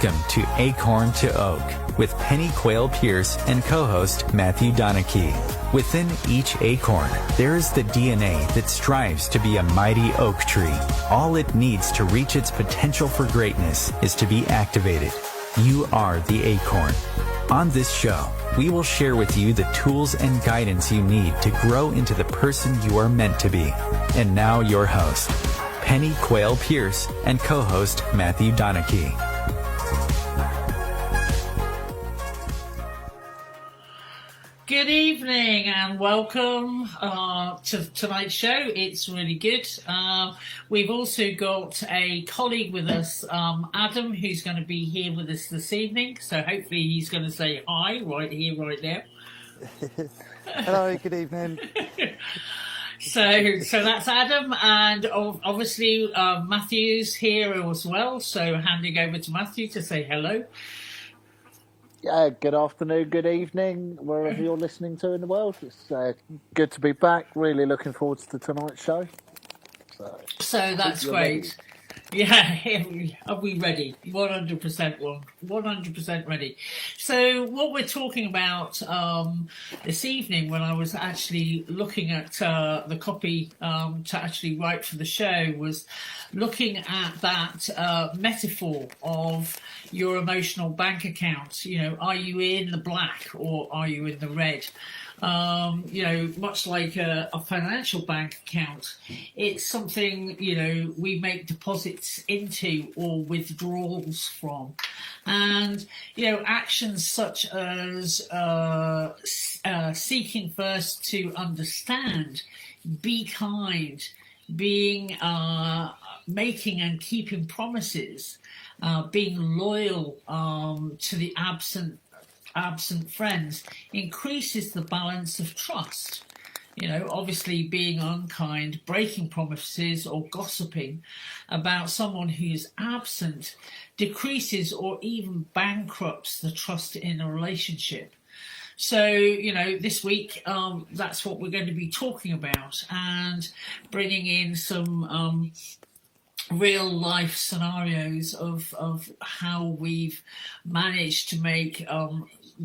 Welcome to Acorn to Oak with Penny Quayle Pierce and co-host Matthew Donachie. Within each acorn, there is the DNA that strives to be a mighty oak tree. All it needs to reach its potential for greatness is to be activated. You are the acorn. On this show, we will share with you the tools and guidance you need to grow into the person you are meant to be. And now your host, Penny Quayle Pierce and co-host Matthew Donachie. Good evening and welcome to tonight's show. It's really good. We've also got a colleague with us, Adam, who's going to be here with us this evening. So hopefully he's going to say hi right here, right now. Hello, good evening. So that's Adam, and obviously Matthew's here as well. So handing over to Matthew to say hello. Yeah, good afternoon, good evening, wherever you're listening to in the world. It's good to be back. Really looking forward to tonight's show. So that's great. Yeah, are we ready? 100% ready. So what we're talking about this evening, when I was actually looking at the copy to actually write for the show, was looking at that metaphor of your emotional bank account. You know, are you in the black or are you in the red? Much like a financial bank account, it's something, we make deposits into or withdrawals from. And, actions such as seeking first to understand, be kind, being making and keeping promises, being loyal to the absent friends increases the balance of trust. Obviously being unkind, breaking promises or gossiping about someone who is absent decreases or even bankrupts the trust in a relationship. So, this week, that's what we're going to be talking about and bringing in some real life scenarios of how we've managed to make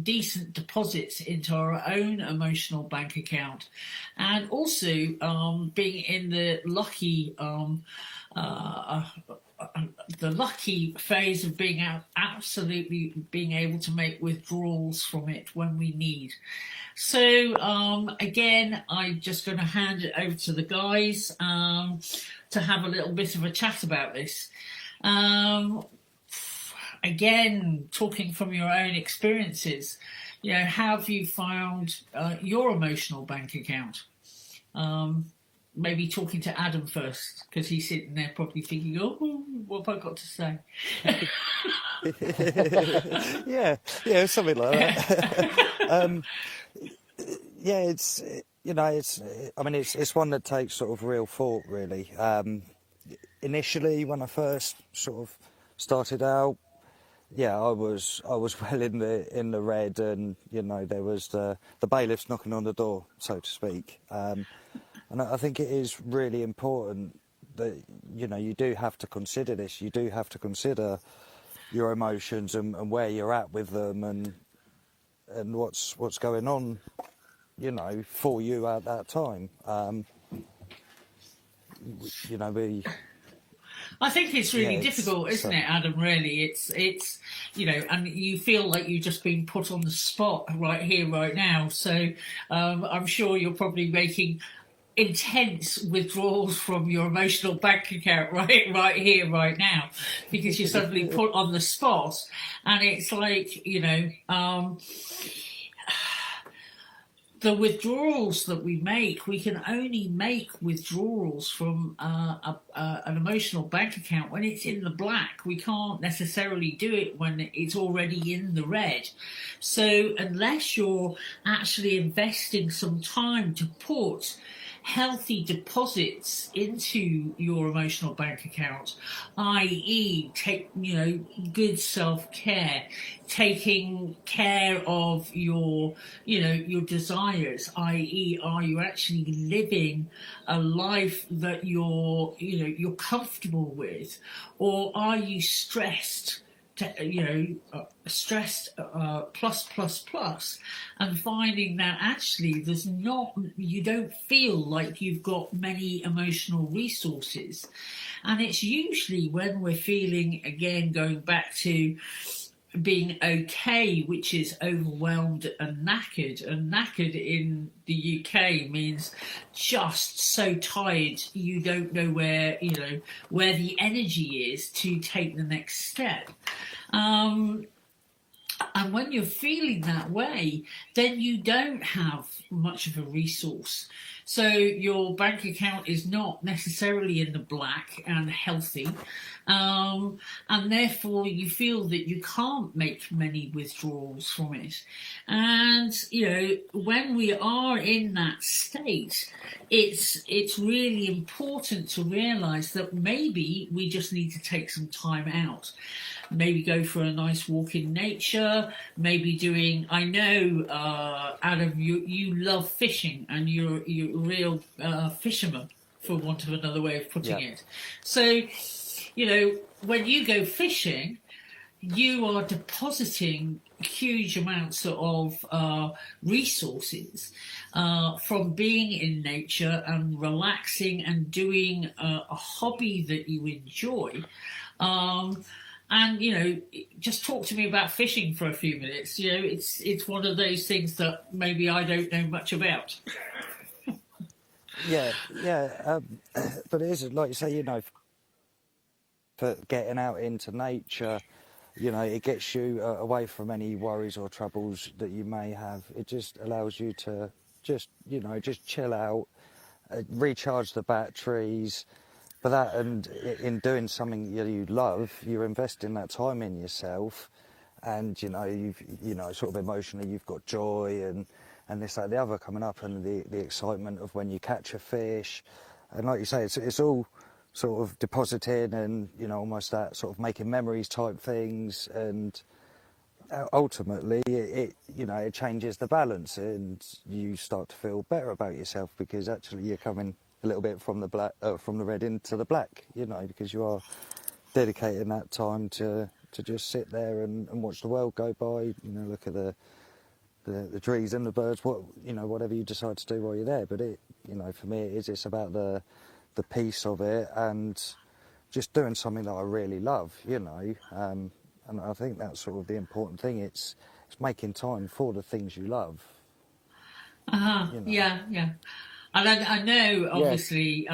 decent deposits into our own emotional bank account, and also being in the lucky phase of being absolutely being able to make withdrawals from it when we need. So again, I'm just going to hand it over to the guys to have a little bit of a chat about this. Again, talking from your own experiences, how have you found your emotional bank account? Maybe talking to Adam first, because he's sitting there probably thinking, oh, what have I got to say? yeah, something like that. It's one that takes sort of real thought, really. Initially, when I first sort of started out, I was well in the red, and there was the bailiffs knocking on the door, so to speak. And I think it is really important that you do have to consider this. You do have to consider your emotions and where you're at with them, and what's going on, for you at that time. I think it's really difficult, isn't it, Adam? Really, it's and you feel like you've just been put on the spot right here, right now. So I'm sure you're probably making intense withdrawals from your emotional bank account right here, right now, because you're suddenly put on the spot, and it's like the withdrawals that we can only make withdrawals from an emotional bank account when it's in the black. We can't necessarily do it when it's already in the red. So unless you're actually investing some time to put healthy deposits into your emotional bank account, i.e. take, good self-care, taking care of your desires, i.e. are you actually living a life that you're comfortable with, or are you stressed stress plus, and finding that actually you don't feel like you've got many emotional resources. And it's usually when we're feeling, again, going back to being okay, which is overwhelmed and knackered. And knackered in the UK means just so tired you don't know where the energy is to take the next step. And when you're feeling that way, then you don't have much of a resource. So your bank account is not necessarily in the black and healthy. And therefore you feel that you can't make many withdrawals from it. And, when we are in that state, it's really important to realize that maybe we just need to take some time out. Maybe go for a nice walk in nature, maybe I know, Adam, you love fishing and you're a real fisherman, for want of another way of putting it. So, when you go fishing, you are depositing huge amounts of resources from being in nature and relaxing and doing a hobby that you enjoy. And just talk to me about fishing for a few minutes. It's one of those things that maybe I don't know much about. But it is, like you say, for getting out into nature, it gets you away from any worries or troubles that you may have. It just allows you to just chill out, recharge the batteries. For that, and in doing something you love, you're investing that time in yourself, and you've sort of emotionally you've got joy and this, that, the other coming up, and the excitement of when you catch a fish, and like you say, it's all sort of depositing and almost that sort of making memories type things, and ultimately it changes the balance, and you start to feel better about yourself because actually you're coming a little bit from the red into the black, because you are dedicating that time to just sit there and watch the world go by, look at the trees and the birds, whatever you decide to do while you're there. But for me it's about the peace of it and just doing something that I really love, and I think that's sort of the important thing. It's making time for the things you love. Yeah. And I know, obviously,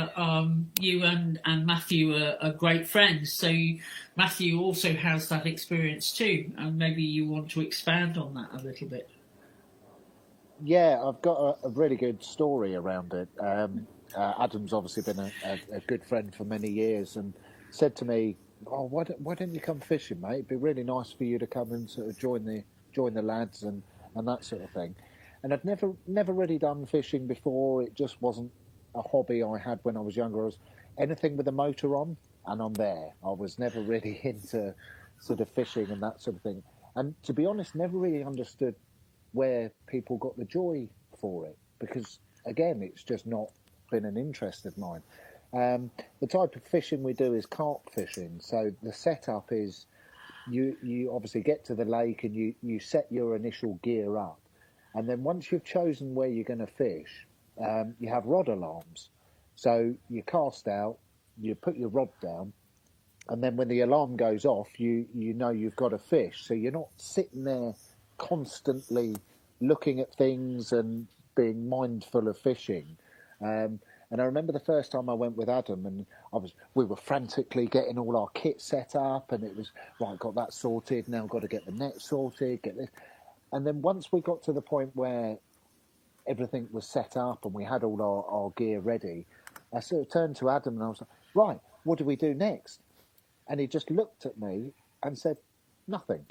you and Matthew are great friends. So Matthew also has that experience too, and maybe you want to expand on that a little bit. Yeah, I've got a really good story around it. Adam's obviously been a good friend for many years, and said to me, "Oh, why don't you come fishing, mate? It'd be really nice for you to come and sort of join the lads and that sort of thing." And I'd never really done fishing before. It just wasn't a hobby I had when I was younger. I was anything with a motor on, and I'm there. I was never really into sort of fishing and that sort of thing. And to be honest, never really understood where people got the joy for it, because again, it's just not been an interest of mine. The type of fishing we do is carp fishing. So the setup is you obviously get to the lake and you set your initial gear up. And then once you've chosen where you're going to fish, you have rod alarms. So you cast out, you put your rod down, and then when the alarm goes off, you know you've got a fish. So you're not sitting there constantly looking at things and being mindful of fishing. And I remember the first time I went with Adam, and we were frantically getting all our kit set up, and it was, right, got that sorted, now got to get the net sorted, get this. And then once we got to the point where everything was set up and we had all our gear ready, I sort of turned to Adam and I was like, right, what do we do next? And he just looked at me and said, nothing.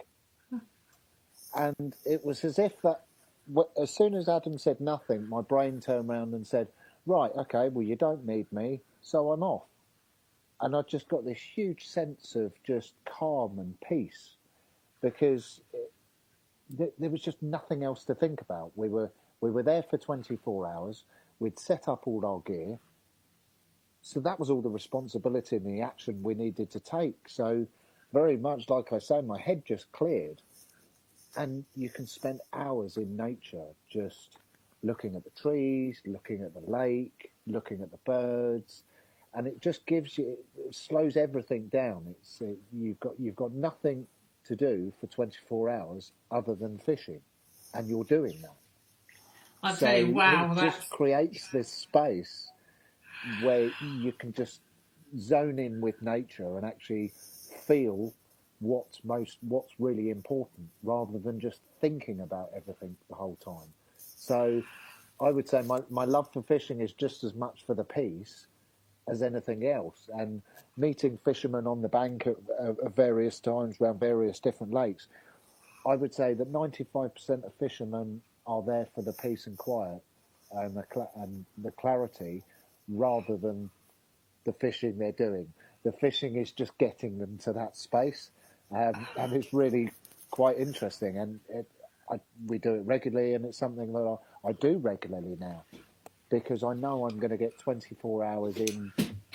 And it was as if that, as soon as Adam said nothing, my brain turned around and said, right, okay, well, you don't need me, so I'm off. And I just got this huge sense of just calm and peace, because there was just nothing else to think about. We were there for 24 hours. We'd set up all our gear. So that was all the responsibility and the action we needed to take. So very much like I say, my head just cleared, and you can spend hours in nature just looking at the trees, looking at the lake, looking at the birds, and it just gives you, it slows everything down. You've got nothing to do for 24 hours other than fishing, and you're doing that. I So tell you, wow, it that's just creates this space where you can just zone in with nature and actually feel what's really important, rather than just thinking about everything the whole time. So I would say my love for fishing is just as much for the peace as anything else. And meeting fishermen on the bank at various times around various different lakes, I would say that 95% of fishermen are there for the peace and quiet and the clarity, rather than the fishing they're doing. The fishing is just getting them to that space, and it's really quite interesting. And we do it regularly, and it's something that I do regularly now, because I know I'm going to get 24 hours in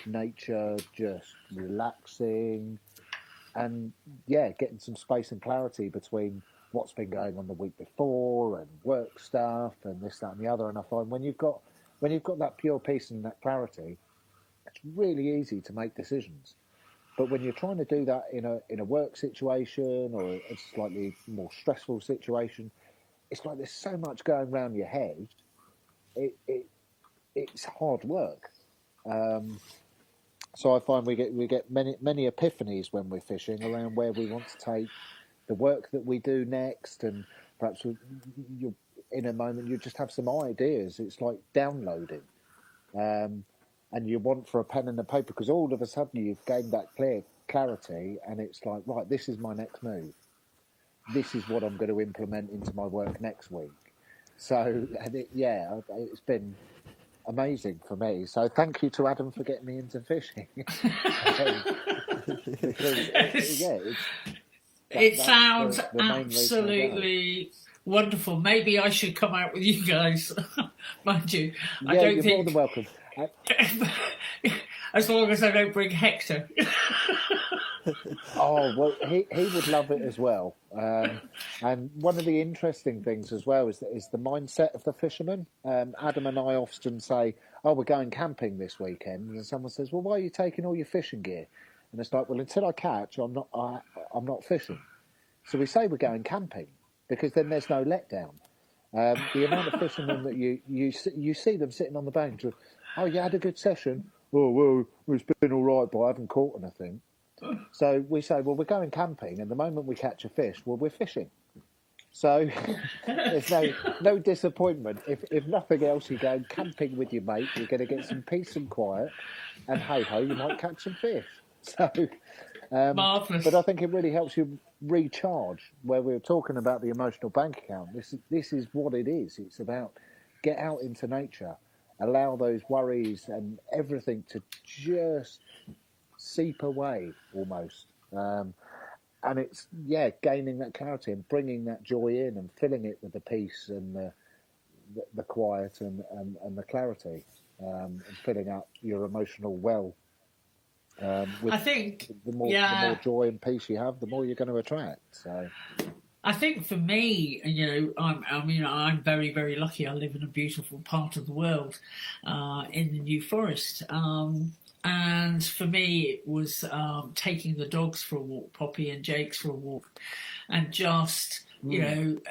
nature, just relaxing, and getting some space and clarity between what's been going on the week before and work stuff and this, that, and the other. And I find when you've got that pure peace and that clarity, it's really easy to make decisions. But when you're trying to do that in a work situation or a slightly more stressful situation, it's like there's so much going around your head. It's hard work. So I find we get many epiphanies when we're fishing around where we want to take the work that we do next, and perhaps you in a moment you just have some ideas. It's like downloading, and you want for a pen and a paper, because all of a sudden you've gained that clarity, and it's like, right, this is my next move. This is what I'm going to implement into my work next week. So, it's been amazing for me. So thank you to Adam for getting me into fishing. It sounds the main reason I go. absolutely wonderful. Maybe I should come out with you guys, mind you. I Yeah, don't you're think... more than welcome. As long as I don't bring Hector. Oh, well, he would love it as well. And one of the interesting things as well is the mindset of the fisherman. Adam and I often say, oh, we're going camping this weekend. And someone says, well, why are you taking all your fishing gear? And it's like, well, until I catch, I'm not fishing. So we say we're going camping, because then there's no letdown. The amount of fishermen that you see them sitting on the bank, just, oh, you had a good session? Oh, well, it's been all right, but I haven't caught anything. So we say, well, we're going camping, and the moment we catch a fish, well, we're fishing. So there's no disappointment. If nothing else, you're going camping with your mate, you're going to get some peace and quiet, and hey-ho, you might catch some fish. So, Marvellous. but I think it really helps you recharge. Where we were talking about the emotional bank account, this is what it is. It's about get out into nature, allow those worries and everything to just seep away almost. And it's, gaining that clarity and bringing that joy in and filling it with the peace and the quiet and the clarity, and filling up your emotional well. I think the more joy and peace you have, the more you're going to attract. So I think for me, I'm very, very lucky. I live in a beautiful part of the world, in the New Forest. And for me, it was taking the dogs for a walk, Poppy and Jake's for a walk, and just,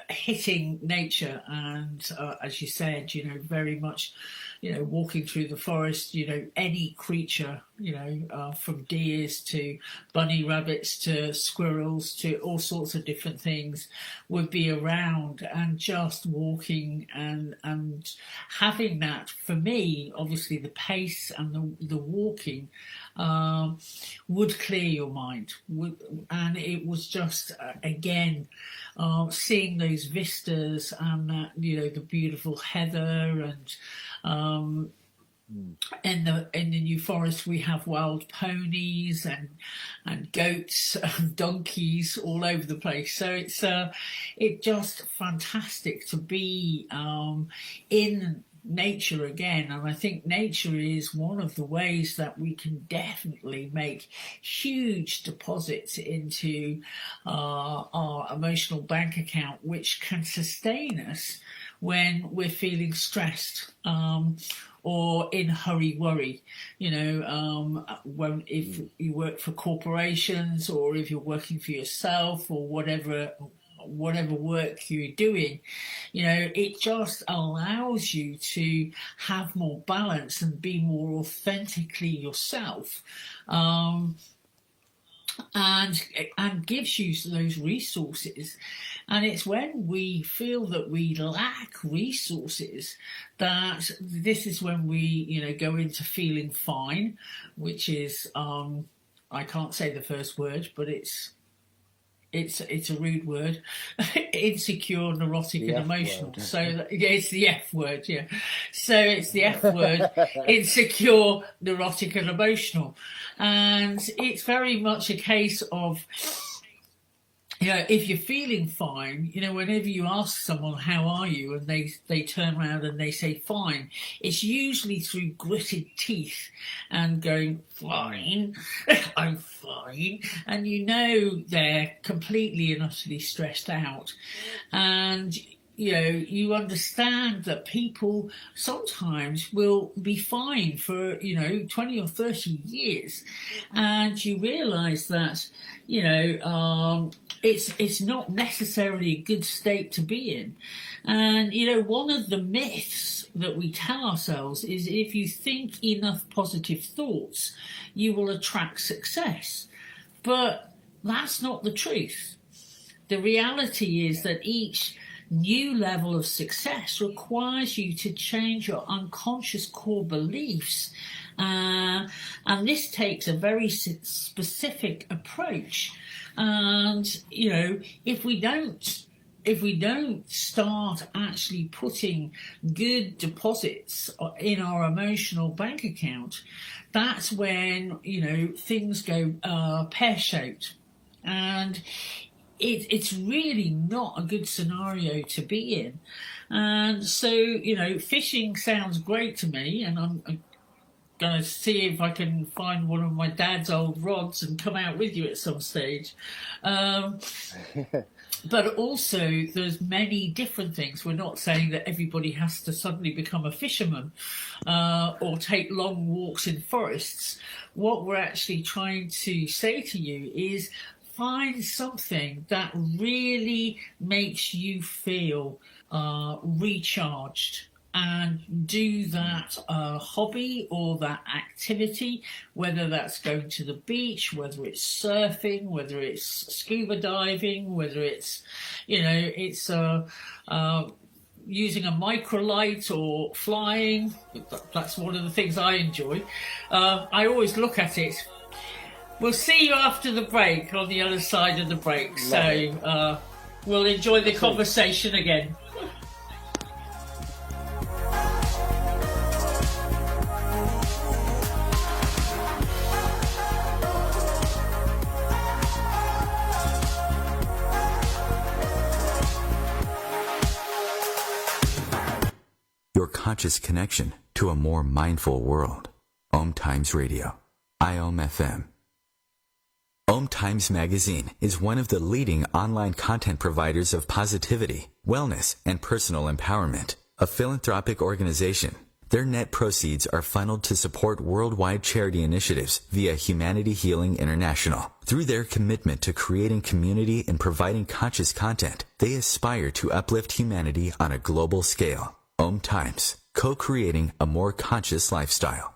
hitting nature. And as you said, very much, walking through the forest, any creature, from deers to bunny rabbits to squirrels to all sorts of different things would be around, and just walking and having that, for me, obviously the pace and the walking would clear your mind. And it was just, again, seeing those vistas and that, the beautiful heather, and in the New Forest we have wild ponies and goats and donkeys all over the place. So it's just fantastic to be in nature again, and I think nature is one of the ways that we can definitely make huge deposits into our emotional bank account, which can sustain us when we're feeling stressed or in hurry worry. If you work for corporations, or if you're working for yourself, or whatever work you're doing, it just allows you to have more balance and be more authentically yourself, and gives you those resources. And it's when we feel that we lack resources that this is when we go into feeling fine, which is I can't say the first word, but it's a rude word. Insecure, neurotic, and emotional. Word. So it's the F word, yeah. So it's the F word: insecure, neurotic, and emotional. And it's very much a case of, if you're feeling fine, whenever you ask someone, how are you? And they turn around and they say fine, it's usually through gritted teeth and going, fine, I'm fine. And they're completely and utterly stressed out. And you understand that people sometimes will be fine for 20 or 30 years, and you realize that it's not necessarily a good state to be in. And one of the myths that we tell ourselves is, if you think enough positive thoughts, you will attract success. But that's not the truth. The reality is that each new level of success requires you to change your unconscious core beliefs, and this takes a very specific approach. And if we don't start actually putting good deposits in our emotional bank account, that's when things go pear-shaped. And it's really not a good scenario to be in. And so, fishing sounds great to me, and I'm going to see if I can find one of my dad's old rods and come out with you at some stage. But also, there's many different things. We're not saying that everybody has to suddenly become a fisherman or take long walks in forests. What we're actually trying to say to you is, find something that really makes you feel recharged, and do that hobby or that activity, whether that's going to the beach, whether it's surfing, whether it's scuba diving, whether it's, using a microlight or flying. That's one of the things I enjoy. I always look at it. We'll see you after the break, on the other side of the break. So we'll enjoy the conversation again. Your conscious connection to a more mindful world. Om Times Radio. IOM FM. Om Times Magazine is one of the leading online content providers of positivity, wellness, and personal empowerment. A philanthropic organization, their net proceeds are funneled to support worldwide charity initiatives via Humanity Healing International. Through their commitment to creating community and providing conscious content, they aspire to uplift humanity on a global scale. Om Times, co-creating a more conscious lifestyle.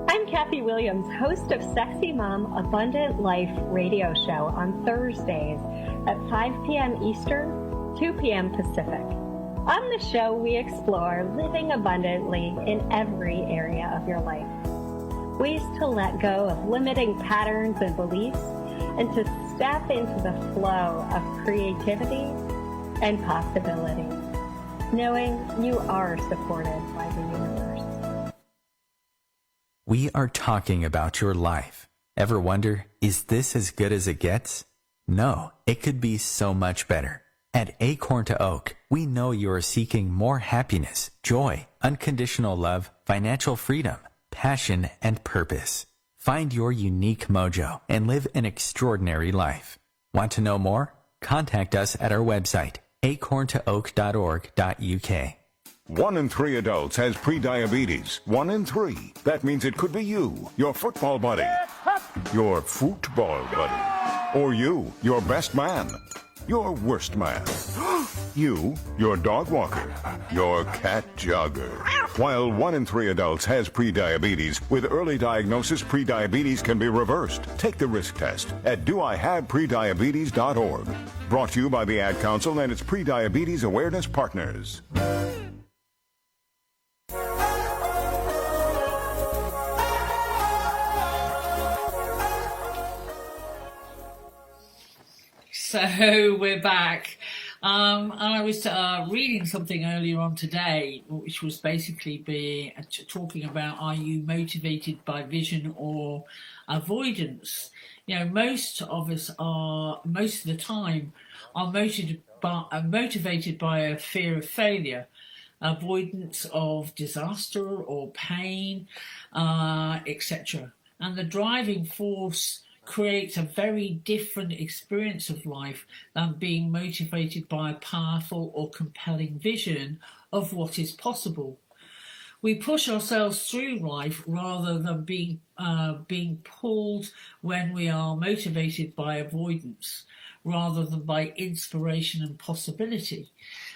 I'm Kathy Williams, host of Sexy Mom Abundant Life radio show on Thursdays at 5 p.m. Eastern, 2 p.m. Pacific. On the show, we explore living abundantly in every area of your life. Ways to let go of limiting patterns and beliefs, and to step into the flow of creativity and possibility, knowing you are supported by the universe. We are talking about your life. Ever wonder, is this as good as it gets? No, it could be so much better. At Acorn to Oak, we know you are seeking more happiness, joy, unconditional love, financial freedom, passion, and purpose. Find your unique mojo and live an extraordinary life. Want to know more? Contact us at our website, acorntooak.org.uk. 1 in 3 adults has prediabetes. 1 in 3. That means it could be you, your football buddy, your football buddy, or you, your best man, your worst man, you, your dog walker, your cat jogger. While 1 in 3 adults has prediabetes, with early diagnosis, prediabetes can be reversed. Take the risk test at doihaveprediabetes.org. Brought to you by the Ad Council and its Prediabetes Awareness Partners. So we're back. And I was reading something earlier on today, which was basically talking about, are you motivated by vision or avoidance? You know, most of us are, most of the time, are motivated by a fear of failure, avoidance of disaster or pain, etc. And the driving force creates a very different experience of life than being motivated by a powerful or compelling vision of what is possible. We push ourselves through life rather than being pulled when we are motivated by avoidance, rather than by inspiration and possibility.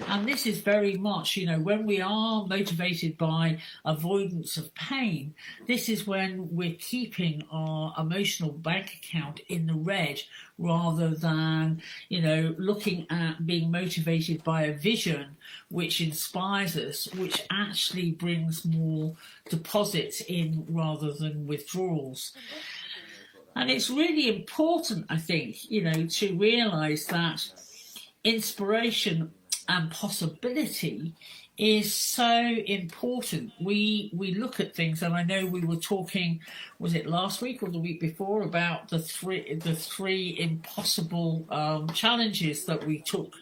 And this is very much, you know, when we are motivated by avoidance of pain, this is when we're keeping our emotional bank account in the red, rather than, you know, looking at being motivated by a vision which inspires us, which actually brings more deposits in rather than withdrawals. And it's really important, I think, you know, to realise that inspiration and possibility is so important. We look at things, and I know we were talking, was it last week or the week before, about the three impossible challenges that we took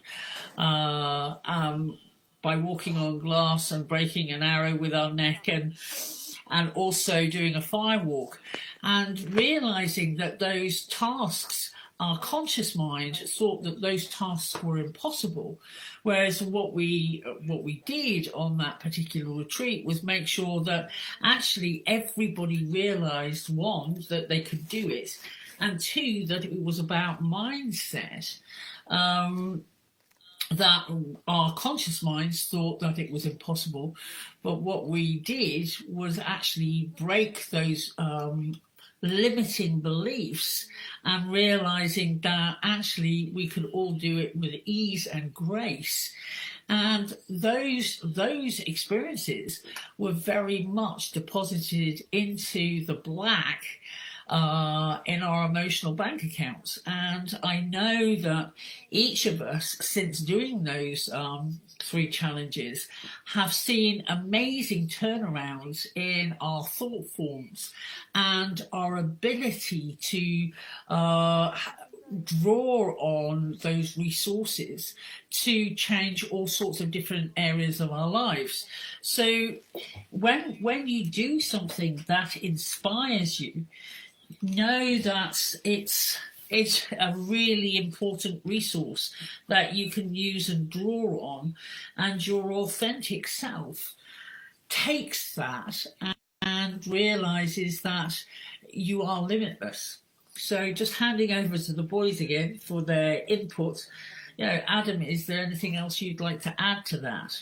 by walking on glass and breaking an arrow with our neck, and also doing a fire walk, and realizing that those tasks, our conscious mind thought that those tasks were impossible, whereas what we did on that particular retreat was make sure that actually everybody realized, one, that they could do it, and two, that it was about mindset. That our conscious minds thought that it was impossible, but what we did was actually break those limiting beliefs and realizing that actually we could all do it with ease and grace. And those experiences were very much deposited into the black in our emotional bank accounts. And I know that each of us, since doing those 3 challenges, have seen amazing turnarounds in our thought forms and our ability to draw on those resources to change all sorts of different areas of our lives. So when you do something that inspires you, know that it's a really important resource that you can use and draw on, and your authentic self takes that and realizes that you are limitless. So just handing over to the boys again for their input. You know, Adam, is there anything else you'd like to add to that?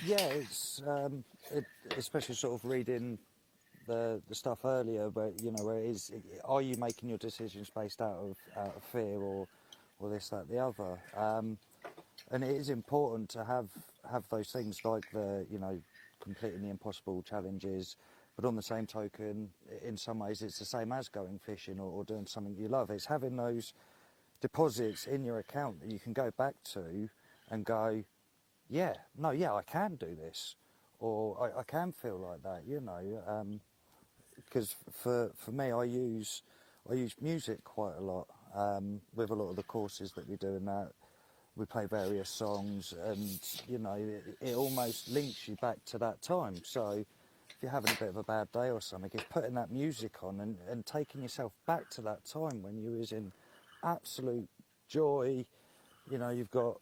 It's especially sort of reading the stuff earlier, where where it is, are you making your decisions based out of fear or this, that, the other? And it is important to have those things like the completing the impossible challenges, but on the same token, in some ways, it's the same as going fishing or doing something you love. It's having those deposits in your account that you can go back to and go, I can do this, or I can feel like that, because for me, I use music quite a lot. with a lot of the courses that we do and that. We play various songs, and you know, it almost links you back to that time. So if you're having a bit of a bad day or something, it's putting that music on and taking yourself back to that time when you was in absolute joy. You know, you've got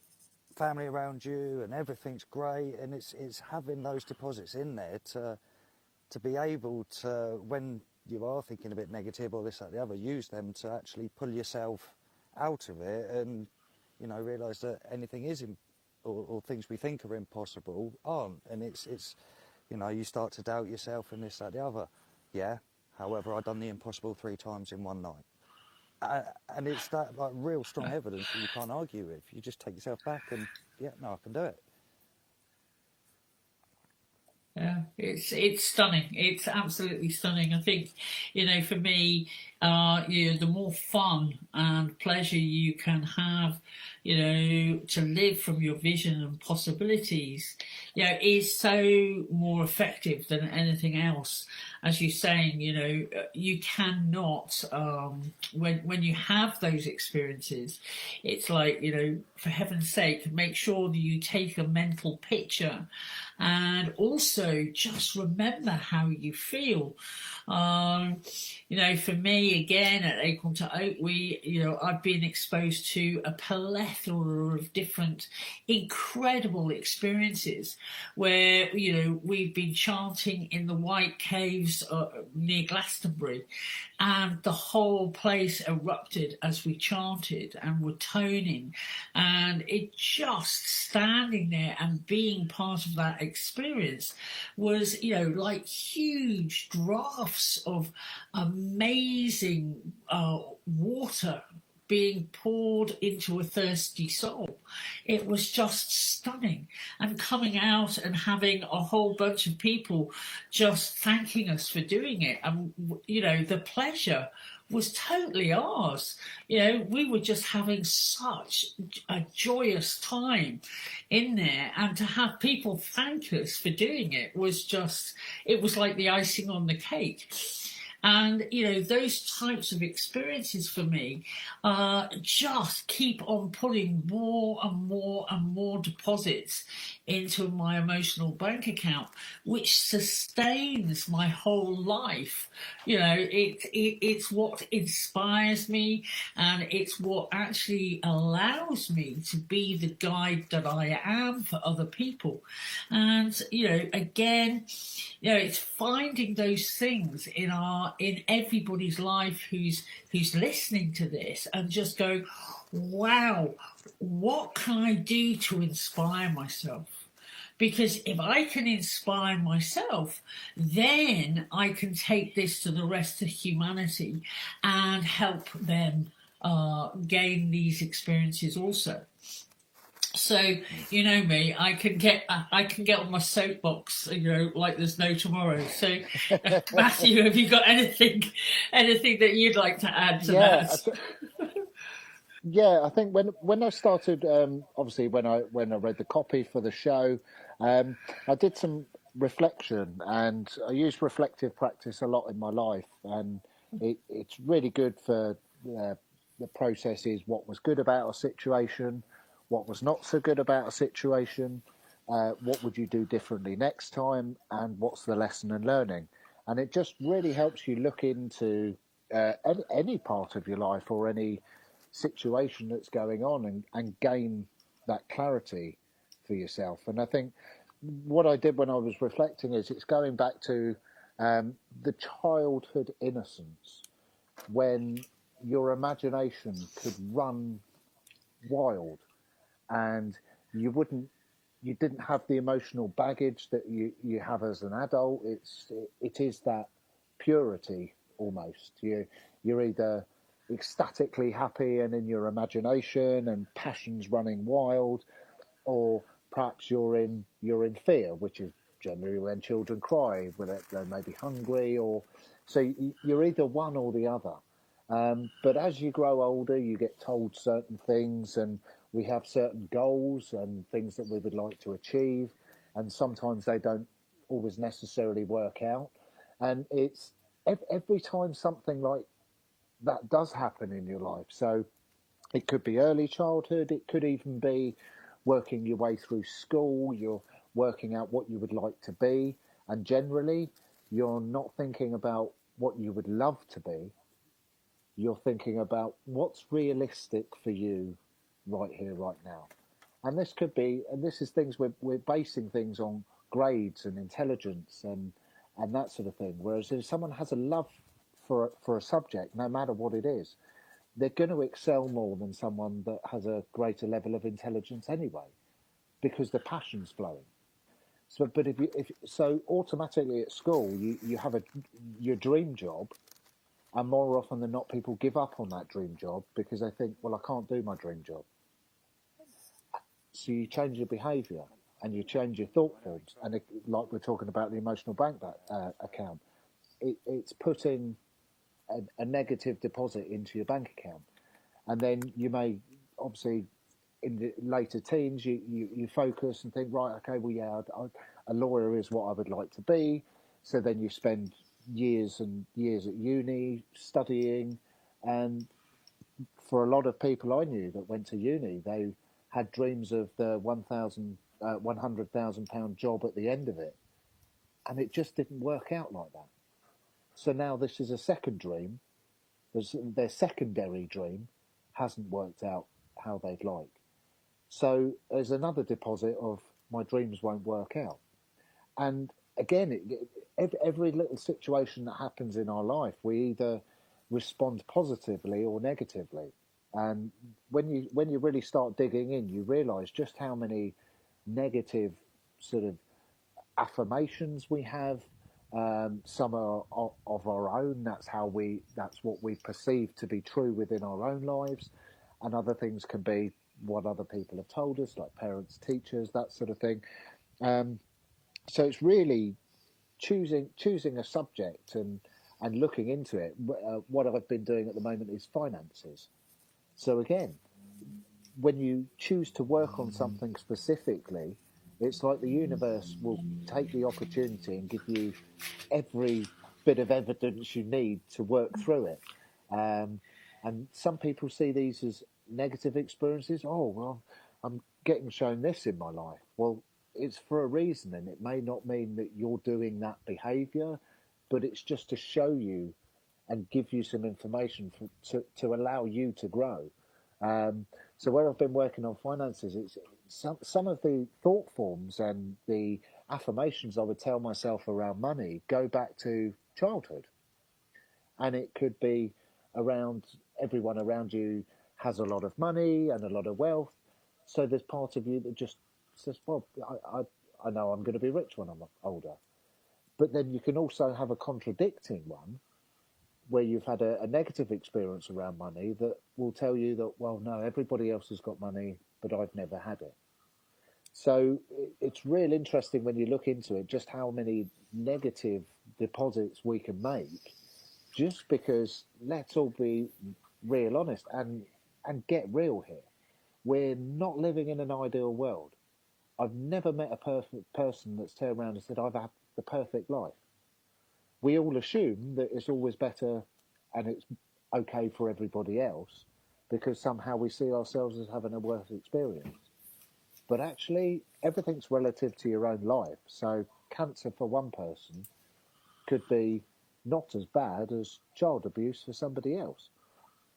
family around you and everything's great, and it's having those deposits in there to be able to, when you are thinking a bit negative or this, that, the other, use them to actually pull yourself out of it and, you know, realise that anything is, or things we think are impossible aren't. And it's, you know, you start to doubt yourself and this, that, the other. Yeah, however, I've done the impossible 3 times in one night. And it's that like real strong evidence that you can't argue with. You just take yourself back and, yeah, no, I can do it. Yeah, it's stunning. It's absolutely stunning. I think, you know, for me, you know, the more fun and pleasure you can have, you know, to live from your vision and possibilities, you know, is so more effective than anything else. As you're saying, you know, you cannot, when you have those experiences, it's like, you know, for heaven's sake, make sure that you take a mental picture and also just remember how you feel. You know, for me, again, at Acorn to Oak, I've been exposed to a plethora of different incredible experiences where, you know, we've been chanting in the White Caves near Glastonbury, and the whole place erupted as we chanted and were toning, and it just standing there and being part of that experience was, you know, like huge drafts of amazing water being poured into a thirsty soul. It was just stunning. And coming out and having a whole bunch of people just thanking us for doing it. And, you know, the pleasure was totally ours. You know, we were just having such a joyous time in there. And to have people thank us for doing it was like the icing on the cake. And, you know, those types of experiences for me just keep on putting more and more and more deposits into my emotional bank account, which sustains my whole life. You know, it's what inspires me, and it's what actually allows me to be the guide that I am for other people. And, you know, again, you know, it's finding those things in everybody's life who's listening to this and just going, wow, what can I do to inspire myself? Because if I can inspire myself, then I can take this to the rest of humanity and help them gain these experiences also. So, you know me, I can get on my soapbox, you know, like there's no tomorrow. So, Matthew, have you got anything that you'd like to add to that? Yeah, I think when I started, obviously when I read the copy for the show, I did some reflection, and I use reflective practice a lot in my life, and it's really good for the process is what was good about a situation, what was not so good about a situation, what would you do differently next time, and what's the lesson and learning. And it just really helps you look into any part of your life or any situation that's going on and gain that clarity for yourself. And I think what I did when I was reflecting is it's going back to the childhood innocence when your imagination could run wild, and you didn't have the emotional baggage that you have as an adult. It is that purity almost. You're either ecstatically happy and in your imagination and passions running wild, or perhaps you're in fear, which is generally when children cry, whether they may be hungry, or so you're either one or the other. But as you grow older, you get told certain things, and we have certain goals and things that we would like to achieve, and sometimes they don't always necessarily work out. And it's every time something like that does happen in your life. So it could be early childhood, it could even be working your way through school, you're working out what you would like to be, and generally you're not thinking about what you would love to be, you're thinking about what's realistic for you right here, right now. And this could be, and this is things we're basing things on grades and intelligence and that sort of thing. Whereas if someone has a love for a subject, no matter what it is, they're going to excel more than someone that has a greater level of intelligence anyway, because the passion's flowing. So, but if so, automatically at school, you have your dream job, and more often than not, people give up on that dream job because they think, well, I can't do my dream job. So you change your behaviour and you change your thought forms, and like we're talking about the emotional bank account, it's putting a negative deposit into your bank account, and then you may obviously in the later teens you focus and think, right, okay, well, yeah, a lawyer is what I would like to be. So then you spend years and years at uni studying, and for a lot of people I knew that went to uni, they had dreams of the £100,000 job at the end of it, and it just didn't work out like that. So now this is a second dream. Their secondary dream hasn't worked out how they'd like. So there's another deposit of my dreams won't work out. And again, every little situation that happens in our life, we either respond positively or negatively. And when you really start digging in, you realise just how many negative sort of affirmations we have. Some are of our own. That's what we perceive to be true within our own lives, and other things can be what other people have told us, like parents, teachers, that sort of thing. So it's really choosing a subject and looking into it. What I've been doing at the moment is finances. So again, when you choose to work on something specifically, it's like the universe will take the opportunity and give you every bit of evidence you need to work through it. And some people see these as negative experiences. Oh, well, I'm getting shown this in my life. Well, it's for a reason, and it may not mean that you're doing that behaviour, but it's just to show you and give you some information to allow you to grow. So where I've been working on finances, it's some of the thought forms and the affirmations I would tell myself around money go back to childhood. And it could be around everyone around you has a lot of money and a lot of wealth. So there's part of you that just says, well, I know I'm going to be rich when I'm older. But then you can also have a contradicting one where you've had a negative experience around money that will tell you that, well, no, everybody else has got money, but I've never had it. So it's real interesting when you look into it, just how many negative deposits we can make, just because, let's all be real honest and get real here. We're not living in an ideal world. I've never met a perfect person that's turned around and said, I've had the perfect life. We all assume that it's always better and it's okay for everybody else because somehow we see ourselves as having a worse experience. But actually, everything's relative to your own life. So cancer for one person could be not as bad as child abuse for somebody else.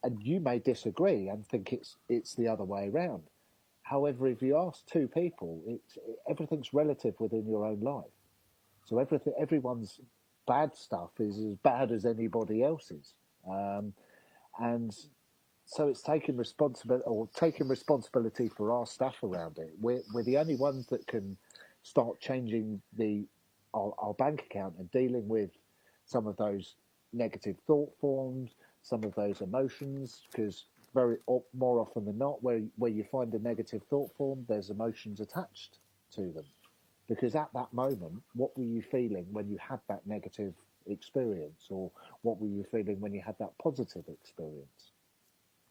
And you may disagree and think it's the other way around. However, if you ask two people, everything's relative within your own life. So everyone's bad stuff is as bad as anybody else's. And so it's taking responsibility for our stuff around it. We're the only ones that can start changing our bank account and dealing with some of those negative thought forms, some of those emotions, because more often than not, where you find a negative thought form, there's emotions attached to them. Because at that moment, what were you feeling when you had that negative experience, or what were you feeling when you had that positive experience?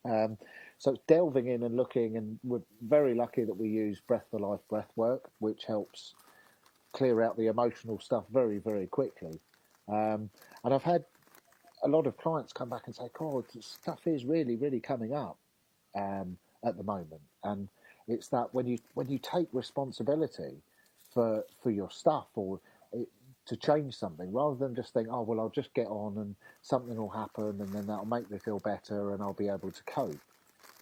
So it's delving in and looking, and we're very lucky that we use Breath for Life breath work, which helps clear out the emotional stuff very, very quickly. And I've had a lot of clients come back and say, "God, stuff is really, really coming up at the moment," and it's that when you take responsibility for your stuff or to change something, rather than just think, "Oh well, I'll just get on and something will happen and then that'll make me feel better and I'll be able to cope,"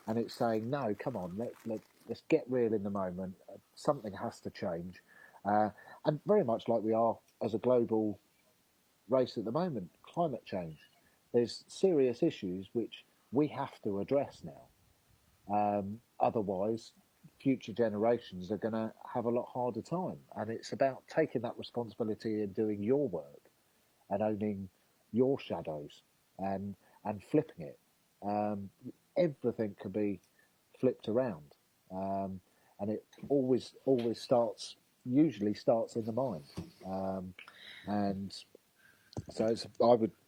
and it's saying, "No, come on, let's get real in the moment. Something has to change," and very much like we are as a global race at the moment, climate change. There's serious issues which we have to address now. Otherwise, future generations are going to have a lot harder time. And it's about taking that responsibility and doing your work and owning your shadows and flipping it. Everything can be flipped around, and it usually starts in the mind. And so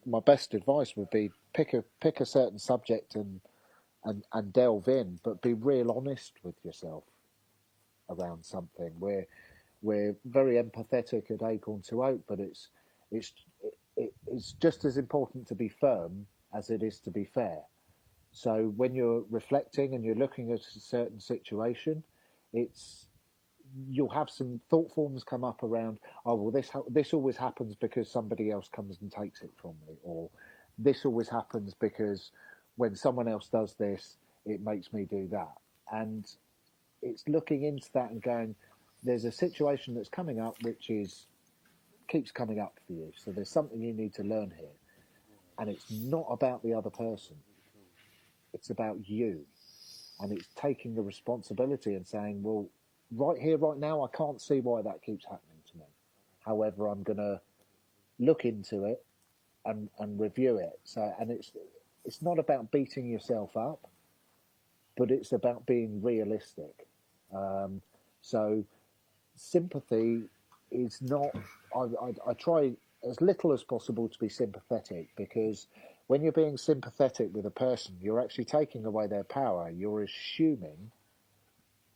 my best advice would be pick a certain subject and delve in, but be real honest with yourself around something. We're very empathetic at Acorn to Oak, but it's just as important to be firm as it is to be fair. So when you're reflecting and you're looking at a certain situation, you'll have some thought forms come up around, "Oh well, this always happens because somebody else comes and takes it from me," or "This always happens because when someone else does this, it makes me do that." And it's looking into that and going, there's a situation that's coming up which keeps coming up for you. So there's something you need to learn here. And it's not about the other person. It's about you. And it's taking the responsibility and saying, well, right here, right now, I can't see why that keeps happening to me. However, I'm going to look into it and review it. So, and it's not about beating yourself up, but it's about being realistic. So sympathy is not, I try as little as possible to be sympathetic, because when you're being sympathetic with a person, you're actually taking away their power. You're assuming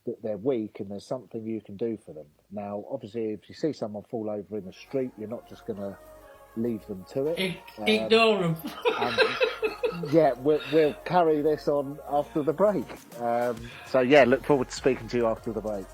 that they're weak and there's something you can do for them. Now, obviously, if you see someone fall over in the street, you're not just going to leave them to it. Ignore them. Yeah, we'll carry this on after the break. So, yeah, look forward to speaking to you after the break.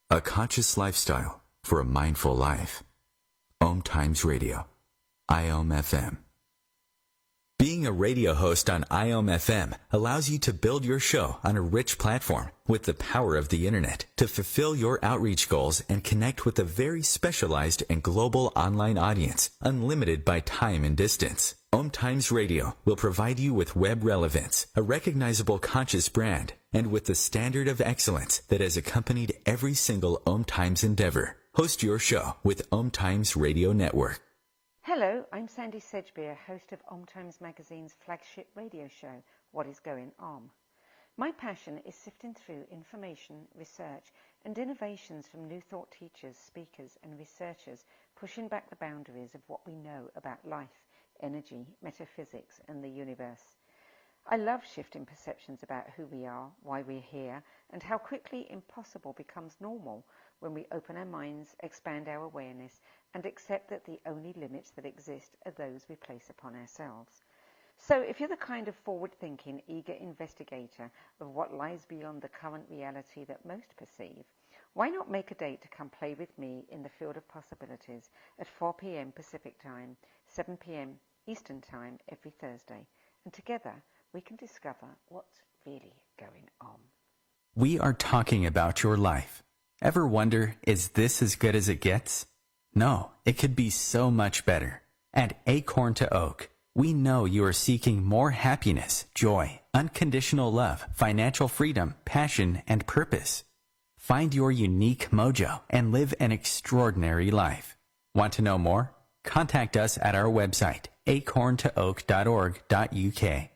A conscious lifestyle for a mindful life. Om Times Radio. IOM FM. Being a radio host on IOM FM allows you to build your show on a rich platform with the power of the internet to fulfill your outreach goals and connect with a very specialized and global online audience, unlimited by time and distance. Om Times Radio will provide you with web relevance, a recognizable conscious brand, and with the standard of excellence that has accompanied every single Om Times endeavor. Host your show with Om Times Radio Network. Hello, I'm Sandy Sedgbeer, host of Om Times Magazine's flagship radio show, What is Going On. My passion is sifting through information, research and innovations from new thought teachers, speakers and researchers, pushing back the boundaries of what we know about life, energy, metaphysics and the universe. I love shifting perceptions about who we are, why we're here, and how quickly impossible becomes normal when we open our minds, expand our awareness, and accept that the only limits that exist are those we place upon ourselves. So if you're the kind of forward-thinking, eager investigator of what lies beyond the current reality that most perceive, why not make a date to come play with me in the field of possibilities at 4 p.m. Pacific Time, 7 p.m. Eastern Time every Thursday, and together we can discover what's really going on. We are talking about your life. Ever wonder, is this as good as it gets? No, it could be so much better. At Acorn to Oak, we know you are seeking more happiness, joy, unconditional love, financial freedom, passion, and purpose. Find your unique mojo and live an extraordinary life. Want to know more? Contact us at our website, acorntooak.org.uk.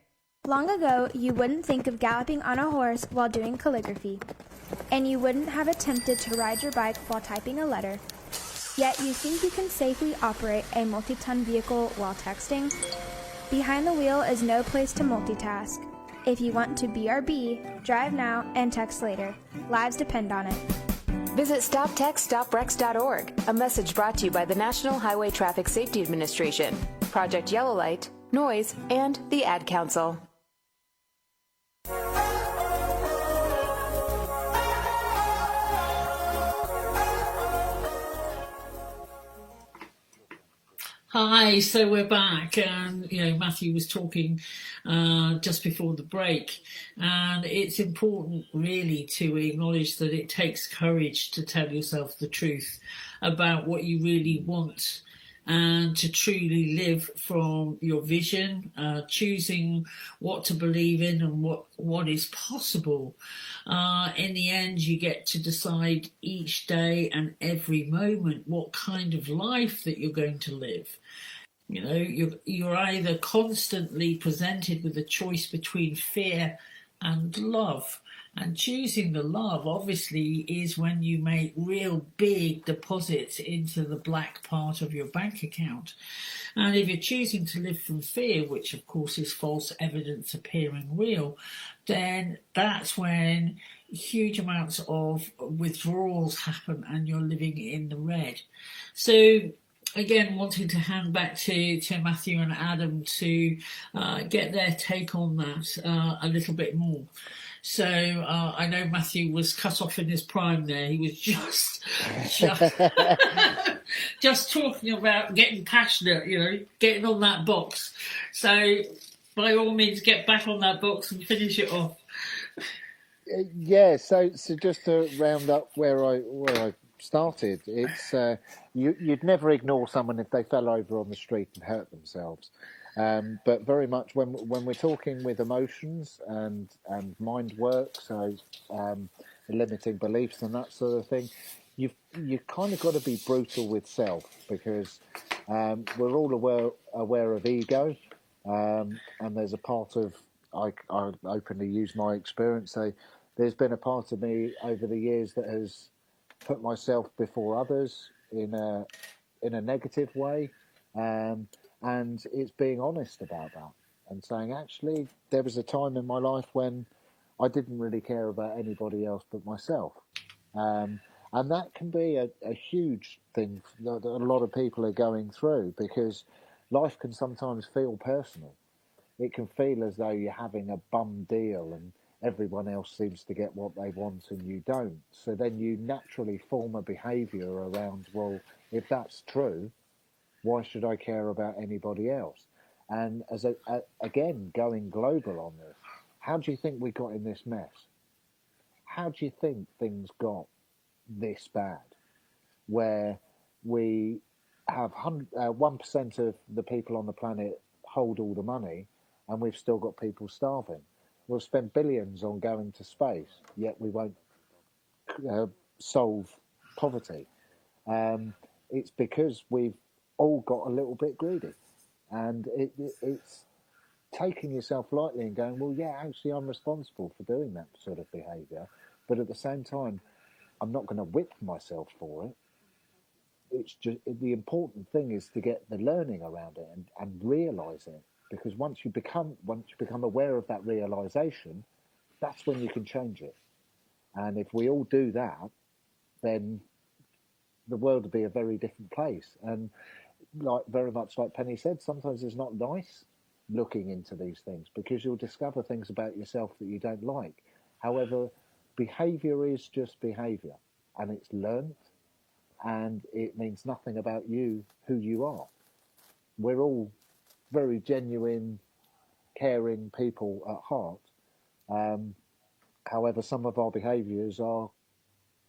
Long ago, you wouldn't think of galloping on a horse while doing calligraphy, and you wouldn't have attempted to ride your bike while typing a letter. Yet you think you can safely operate a multi-ton vehicle while texting? Behind the wheel is no place to multitask. If you want to BRB, drive now and text later. Lives depend on it. Visit StopTextStopWrecks.org, a message brought to you by the National Highway Traffic Safety Administration, Project Yellow Light, Noise, and the Ad Council. Hi, so we're back, and Matthew was talking just before the break, and it's important really to acknowledge that it takes courage to tell yourself the truth about what you really want and to truly live from your vision, choosing what to believe in and what is possible. In the end, you get to decide each day and every moment what kind of life that you're going to live. You're either constantly presented with a choice between fear and love. And choosing the love, obviously, is when you make real big deposits into the black part of your bank account. And if you're choosing to live from fear, which of course is false evidence appearing real, then that's when huge amounts of withdrawals happen and you're living in the red. So again, wanting to hand back to Matthew and Adam to get their take on that a little bit more. So I know Matthew was cut off in his prime there. He was just talking about getting passionate, getting on that box. So by all means, get back on that box and finish it off. Yeah. So just to round up where I started, it's you'd never ignore someone if they fell over on the street and hurt themselves. But very much when we're talking with emotions and mind work, so limiting beliefs and that sort of thing, you've kind of got to be brutal with self, because we're all aware of ego, and there's a part of I openly use my experience. So there's been a part of me over the years that has put myself before others in a negative way. And it's being honest about that and saying, actually, there was a time in my life when I didn't really care about anybody else but myself. And that can be a huge thing that a lot of people are going through, because life can sometimes feel personal. It can feel as though you're having a bum deal and everyone else seems to get what they want and you don't. So then you naturally form a behaviour around, well, if that's true, why should I care about anybody else? And again, going global on this, how do you think we got in this mess? How do you think things got this bad, where we have 1% of the people on the planet hold all the money, and we've still got people starving? We'll spend billions on going to space, yet we won't solve poverty. It's because we've all got a little bit greedy, and it's taking yourself lightly and going, well, yeah, actually I'm responsible for doing that sort of behaviour, but at the same time I'm not going to whip myself for it. It's just, the important thing is to get the learning around it and realise it, because once you become aware of that realisation, that's when you can change it. And if we all do that, then the world will be a very different place. And very much like Penny said, sometimes it's not nice looking into these things, because you'll discover things about yourself that you don't like. However, behaviour is just behaviour, and it's learnt, and it means nothing about you, who you are. We're all very genuine, caring people at heart. However, some of our behaviours are,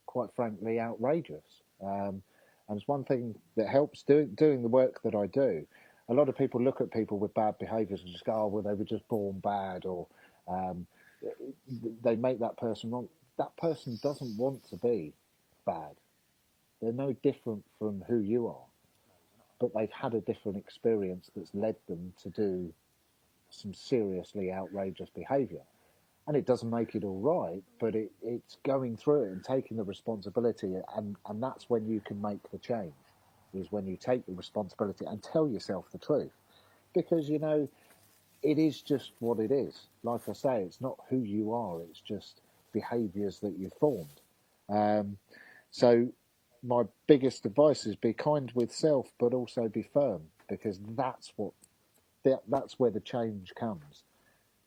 quite frankly, outrageous. And it's one thing that helps doing the work that I do. A lot of people look at people with bad behaviours and just go, oh, well, they were just born bad, or they make that person wrong. That person doesn't want to be bad. They're no different from who you are, but they've had a different experience that's led them to do some seriously outrageous behaviour. And it doesn't make it all right, but it's going through it and taking the responsibility, and that's when you can make the change. is when you take the responsibility and tell yourself the truth. Because, you know, it is just what it is. Like I say, it's not who you are, it's just behaviours that you've formed. So my biggest advice is be kind with self, but also be firm, because that's where the change comes,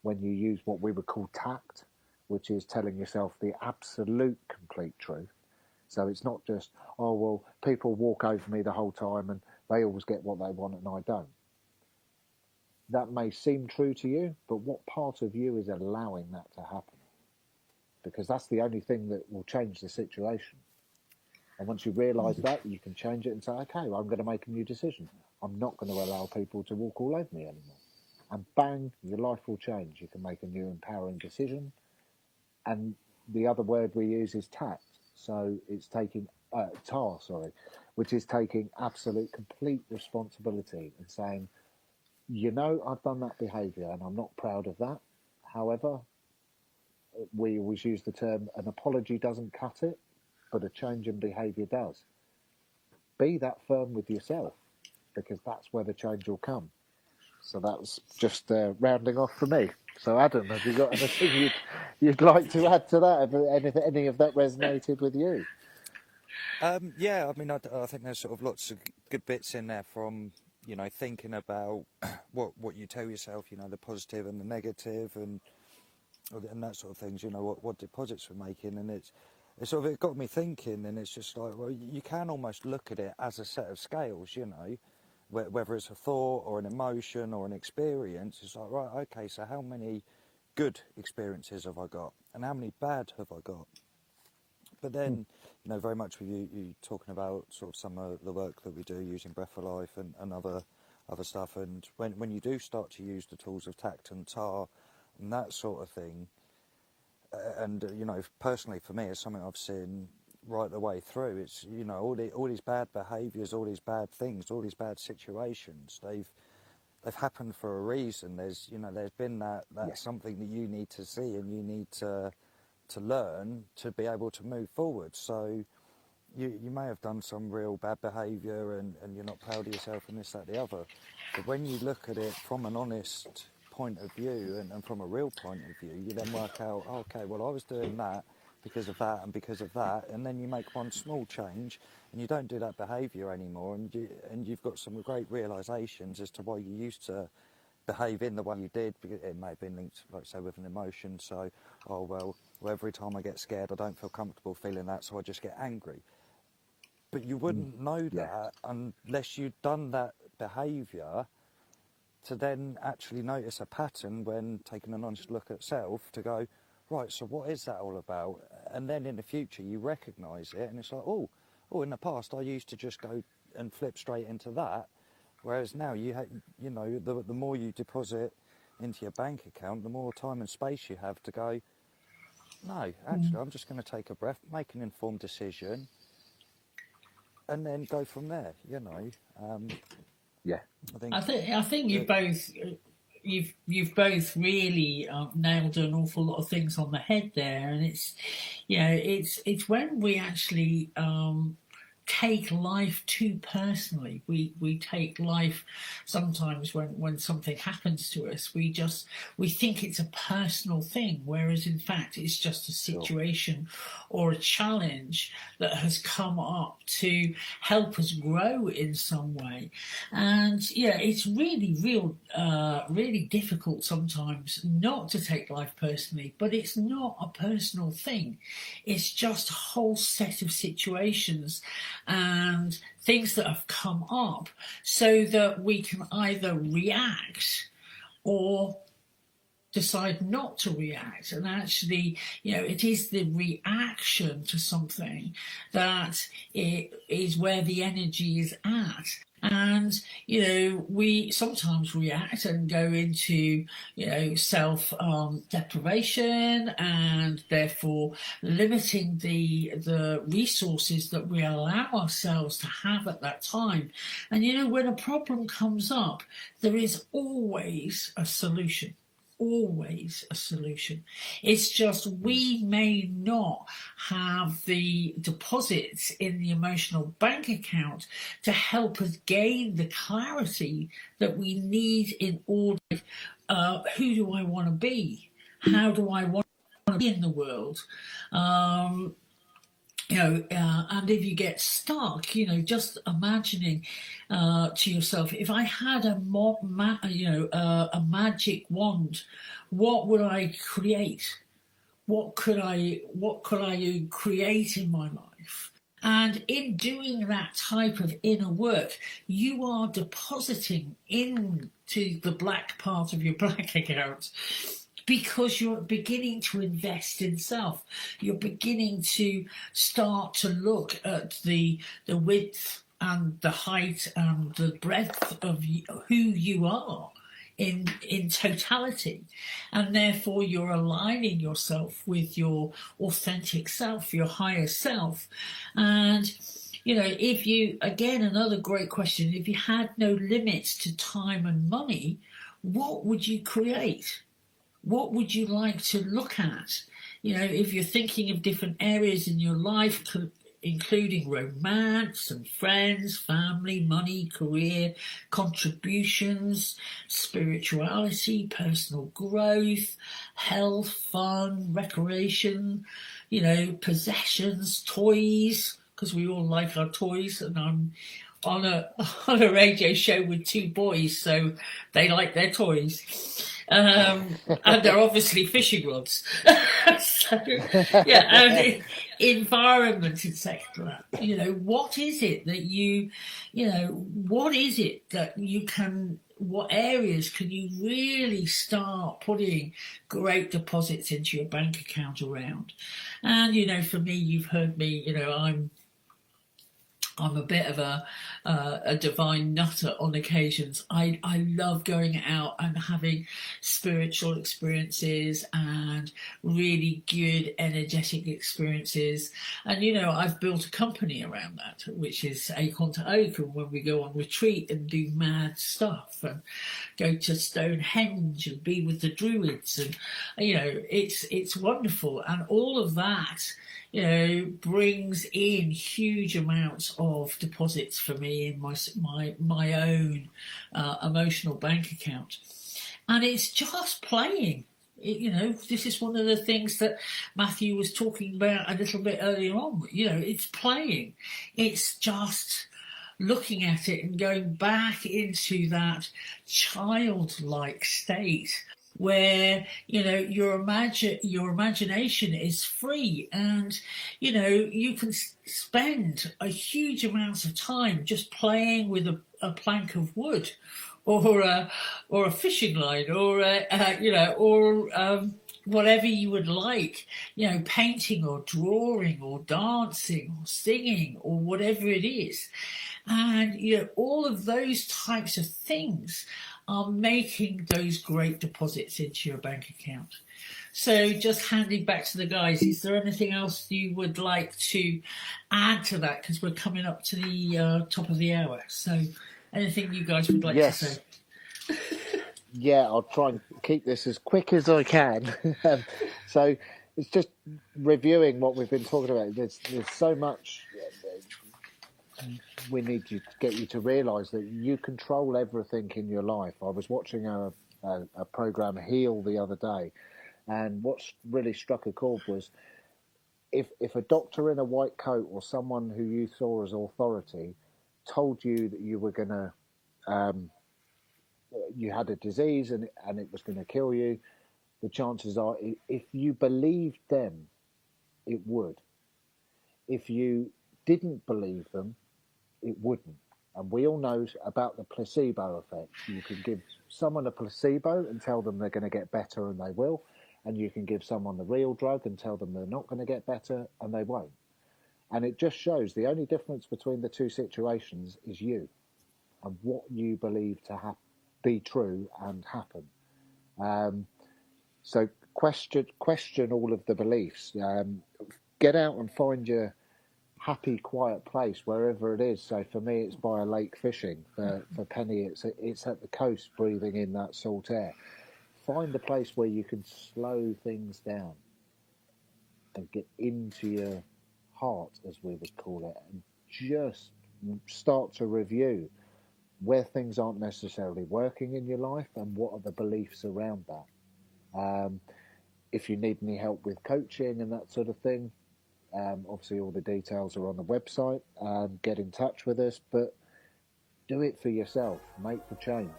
when you use what we would call tact, which is telling yourself the absolute complete truth. So it's not just, oh, well, people walk over me the whole time and they always get what they want and I don't. That may seem true to you, but what part of you is allowing that to happen? Because that's the only thing that will change the situation. And once you realise that, you can change it and say, okay, well, I'm going to make a new decision. I'm not going to allow people to walk all over me anymore. And bang, your life will change. You can make a new empowering decision. And the other word we use is tact. So it's taking, which is taking absolute, complete responsibility and saying, you know, I've done that behaviour and I'm not proud of that. However, we always use the term, an apology doesn't cut it, but a change in behaviour does. Be that firm with yourself, because that's where the change will come. So that was just rounding off for me. So Adam, have you got anything you'd like to add to that? Have any of that resonated with you? Yeah, I mean, I think there's sort of lots of good bits in there, from, you know, thinking about what you tell yourself, you know, the positive and the negative and that sort of things, you know, what deposits we're making. And it's sort of, it got me thinking, and it's just like, well, you can almost look at it as a set of scales, you know, whether it's a thought or an emotion or an experience. It's like, right, okay, so how many good experiences have I got and how many bad have I got? But then, you know, very much with you talking about sort of some of the work that we do using Breath for Life and other stuff, and when you do start to use the tools of tact and tar and that sort of thing, and you know, personally for me, it's something I've seen right the way through. It's, you know, all these bad behaviours, all these bad things, all these bad situations, they've happened for a reason. There's been that something that you need to see and you need to learn to be able to move forward. So you may have done some real bad behaviour and you're not proud of yourself and this, that, the other. But when you look at it from an honest point of view and from a real point of view, you then work out, okay, well, I was doing that because of that and because of that, and then you make one small change and you don't do that behaviour anymore, and you've got some great realisations as to why you used to behave in the way you did, because it may have been linked, like I say, with an emotion. So, oh, well, every time I get scared, I don't feel comfortable feeling that, so I just get angry. But you wouldn't know that unless you'd done that behaviour to then actually notice a pattern when taking an honest look at self, to go, right, so what is that all about? And then in the future you recognise it, and it's like, oh, in the past I used to just go and flip straight into that, whereas now you know, the more you deposit into your bank account, the more time and space you have to go, no, actually I'm just going to take a breath, make an informed decision, and then go from there, you know. I think you've both really nailed an awful lot of things on the head there, and it's when we actually take life too personally. We take life sometimes when something happens to us, we think it's a personal thing, whereas in fact it's just a situation or a challenge that has come up to help us grow in some way. And it's really difficult sometimes not to take life personally, but it's not a personal thing. It's just a whole set of situations and things that have come up, so that we can either react or decide not to react. And actually, it is the reaction to something that it is where the energy is at. And, we sometimes react and go into, self-deprivation, and therefore limiting the resources that we allow ourselves to have at that time. And, when a problem comes up, there is always a solution. always a solution. It's just we may not have the deposits in the emotional bank account to help us gain the clarity that we need in order. Who do I want to be? How do I want to be in the world? And if you get stuck, just imagining to yourself, if I had a magic wand, what would I create? What could I create in my life? And in doing that type of inner work, you are depositing into the black part of your bank account, because you're beginning to invest in self. You're beginning to start to look at the width and the height and the breadth of who you are in totality. And therefore you're aligning yourself with your authentic self, your higher self. And if you, again, another great question, if you had no limits to time and money, what would you create? What would you like to look at? If you're thinking of different areas in your life, including romance and friends, family, money, career, contributions, spirituality, personal growth, health, fun, recreation, possessions, toys, because we all like our toys, and I'm on a radio show with two boys, so they like their toys. And they're obviously fishing rods. And environment, etc. What is it that what areas can you really start putting great deposits into your bank account around? And, for me, you've heard me, I'm a bit of a divine nutter on occasions. I love going out and having spiritual experiences and really good energetic experiences. And, I've built a company around that, which is Acorn to Acorn, when we go on retreat and do mad stuff and go to Stonehenge and be with the Druids. And, it's wonderful. And all of that, brings in huge amounts of deposits for me in my own emotional bank account. And it's just playing. This is one of the things that Matthew was talking about a little bit earlier on. It's playing. It's just looking at it and going back into that childlike state where your imagination is free, and you can spend a huge amount of time just playing with a plank of wood, or a fishing line, or whatever you would like, painting or drawing or dancing or singing or whatever it is. And all of those types of things are making those great deposits into your bank account. So just handing back to the guys, is there anything else you would like to add to that? Because we're coming up to the top of the hour. So anything you guys would like to say? Yeah, I'll try and keep this as quick as I can. So it's just reviewing what we've been talking about. There's so much we need to get you to realise that you control everything in your life. I was watching a program, Heal, the other day, and what really struck a chord was if a doctor in a white coat or someone who you saw as authority told you that you were going to you had a disease and it was going to kill you, the chances are, if you believed them, it would. If you didn't believe them, it wouldn't. And we all know about the placebo effect. You can give someone a placebo and tell them they're going to get better, and they will. And you can give someone the real drug and tell them they're not going to get better, and they won't. And it just shows the only difference between the two situations is you and what you believe to be true and happen. So question all of the beliefs. Get out and find your happy, quiet place, wherever it is. So for me, it's by a lake fishing. For Penny, it's at the coast, breathing in that salt air. find a place where you can slow things down and get into your heart, as we would call it, and just start to review where things aren't necessarily working in your life and what are the beliefs around that. If you need any help with coaching and that sort of thing, obviously all the details are on the website. Get in touch with us, but do it for yourself. Make the change.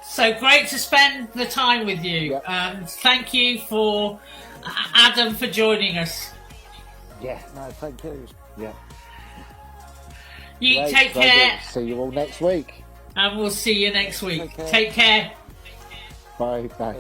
So great to spend the time with you. Yep. Thank you for Adam for joining us. Yeah, No, thank you. yeah. You Great, take very care, good. See you all next week. and we'll see you next week. Take care. Take care. Bye. Bye.